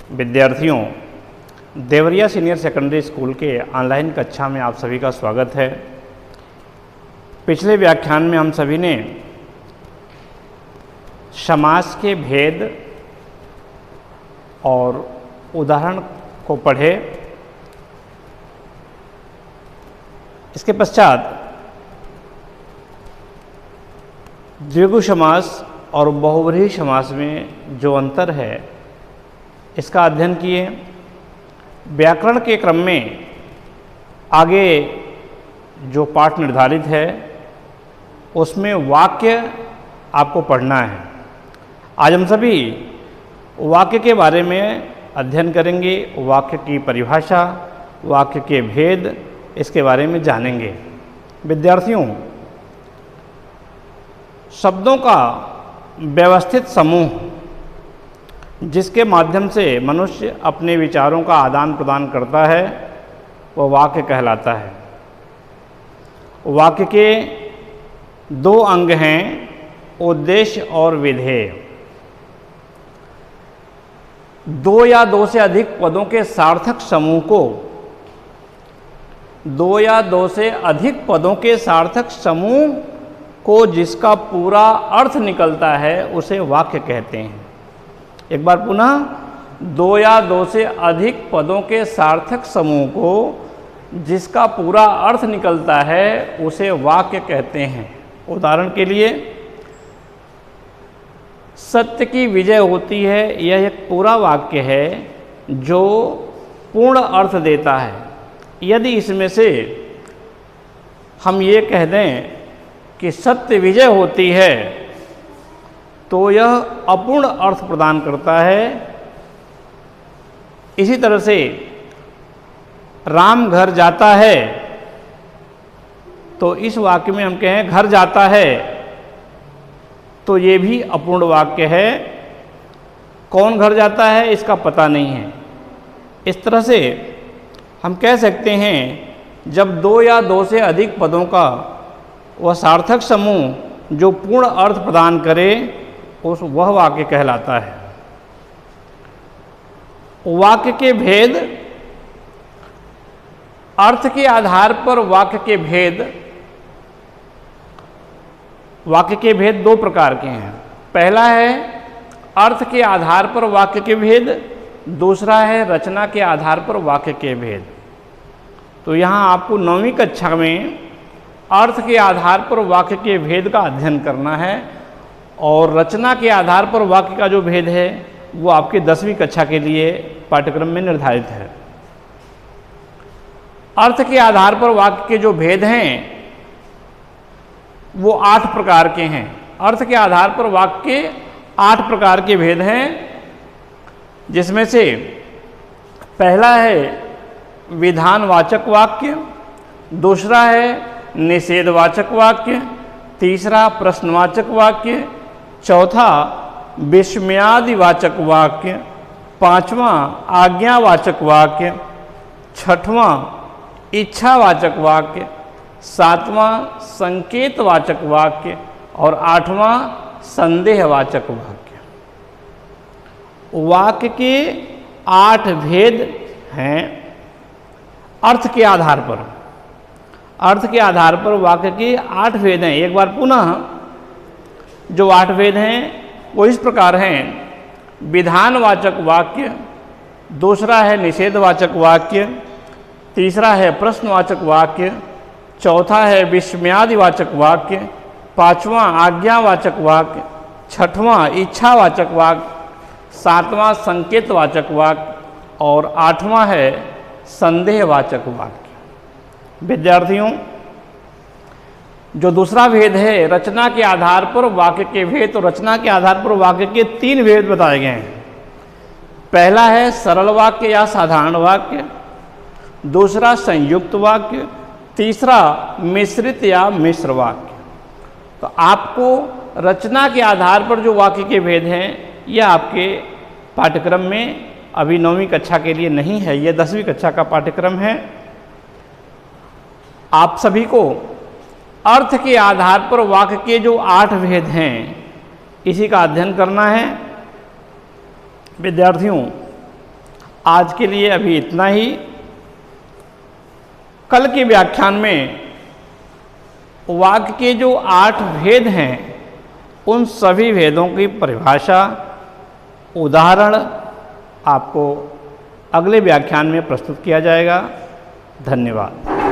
विद्यार्थियों, Deoria senior secondary school के online कक्षा में आप सभी का स्वागत है। पिछले व्याख्यान में हम सभी ने समास के भेद और उदाहरण को पढ़े। इसके पश्चात द्विगु समास और बहुव्रीहि समास में जो अंतर है इसका अध्ययन किए। व्याकरण के क्रम में आगे जो पाठ निर्धारित है उसमें वाक्य आपको पढ़ना है। आज हम सभी वाक्य के बारे में अध्ययन करेंगे, वाक्य की परिभाषा, वाक्य के भेद, इसके बारे में जानेंगे। विद्यार्थियों, शब्दों का व्यवस्थित समूह जिसके माध्यम से मनुष्य अपने विचारों का आदान प्रदान करता है वह वाक्य कहलाता है। वाक्य के दो अंग हैं, उद्देश्य और विधेय। दो या दो से अधिक पदों के सार्थक समूह को जिसका पूरा अर्थ निकलता है उसे वाक्य कहते हैं। एक बार पुनः, दो या दो से अधिक पदों के सार्थक समूह को जिसका पूरा अर्थ निकलता है उसे वाक्य कहते हैं। उदाहरण के लिए, सत्य की विजय होती है, यह एक पूरा वाक्य है जो पूर्ण अर्थ देता है। यदि इसमें से हम ये कह दें कि सत्य विजय होती है तो यह अपूर्ण अर्थ प्रदान करता है। इसी तरह से राम घर जाता है तो इस वाक्य में हम कहें घर जाता है तो ये भी अपूर्ण वाक्य है। कौन घर जाता है इसका पता नहीं है। इस तरह से हम कह सकते हैं जब दो या दो से अधिक पदों का वह सार्थक समूह जो पूर्ण अर्थ प्रदान करे वह वाक्य कहलाता है। वाक्य के भेद, अर्थ के आधार पर वाक्य के भेद दो प्रकार के हैं। पहला है अर्थ के आधार पर वाक्य के भेद, दूसरा है रचना के आधार पर वाक्य के भेद। तो यहाँ आपको 9वीं कक्षा में अर्थ के आधार पर वाक्य के भेद का अध्ययन करना है और रचना के आधार पर वाक्य का जो भेद है वो आपके 10वीं कक्षा के लिए पाठ्यक्रम में निर्धारित है। अर्थ के आधार पर वाक्य के जो भेद हैं वो 8 प्रकार के हैं। अर्थ के आधार पर वाक्य के 8 प्रकार के भेद हैं, जिसमें से पहला है विधानवाचक वाक्य, दूसरा है निषेधवाचक वाक्य, तीसरा प्रश्नवाचक वाक्य, चौथा विस्मयादिवाचक वाक्य, पांचवा आज्ञावाचक वाक्य, छठवां इच्छावाचक वाक्य, सातवां संकेतवाचक वाक्य और आठवां संदेहवाचक वाक्य। वाक्य के 8 भेद हैं अर्थ के आधार पर। अर्थ के आधार पर वाक्य के 8 भेद हैं। एक बार पुनः जो 8 भेद हैं वो इस प्रकार हैं। विधानवाचक वाक्य, दूसरा है निषेधवाचक वाक्य, तीसरा है प्रश्नवाचक वाक्य, चौथा है विस्मयादिवाचक वाक्य, पांचवा आज्ञावाचक वाक्य, छठवां इच्छावाचक वाक्य, सातवां संकेतवाचक वाक्य और आठवां है संदेहवाचक वाक्य। विद्यार्थियों, जो दूसरा भेद है रचना के आधार पर वाक्य के भेद, तो रचना के आधार पर वाक्य के 3 भेद बताए गए हैं। पहला है सरल वाक्य या साधारण वाक्य, दूसरा संयुक्त वाक्य, तीसरा मिश्रित या मिश्र वाक्य। तो आपको रचना के आधार पर जो वाक्य के भेद हैं यह आपके पाठ्यक्रम में अभी 9वीं कक्षा के लिए नहीं है, यह 10वीं कक्षा का पाठ्यक्रम है। आप सभी को अर्थ के आधार पर वाक्य के जो 8 भेद हैं इसी का अध्ययन करना है। विद्यार्थियों, आज के लिए अभी इतना ही। कल के व्याख्यान में वाक्य के जो 8 भेद हैं उन सभी भेदों की परिभाषा, उदाहरण आपको अगले व्याख्यान में प्रस्तुत किया जाएगा। धन्यवाद।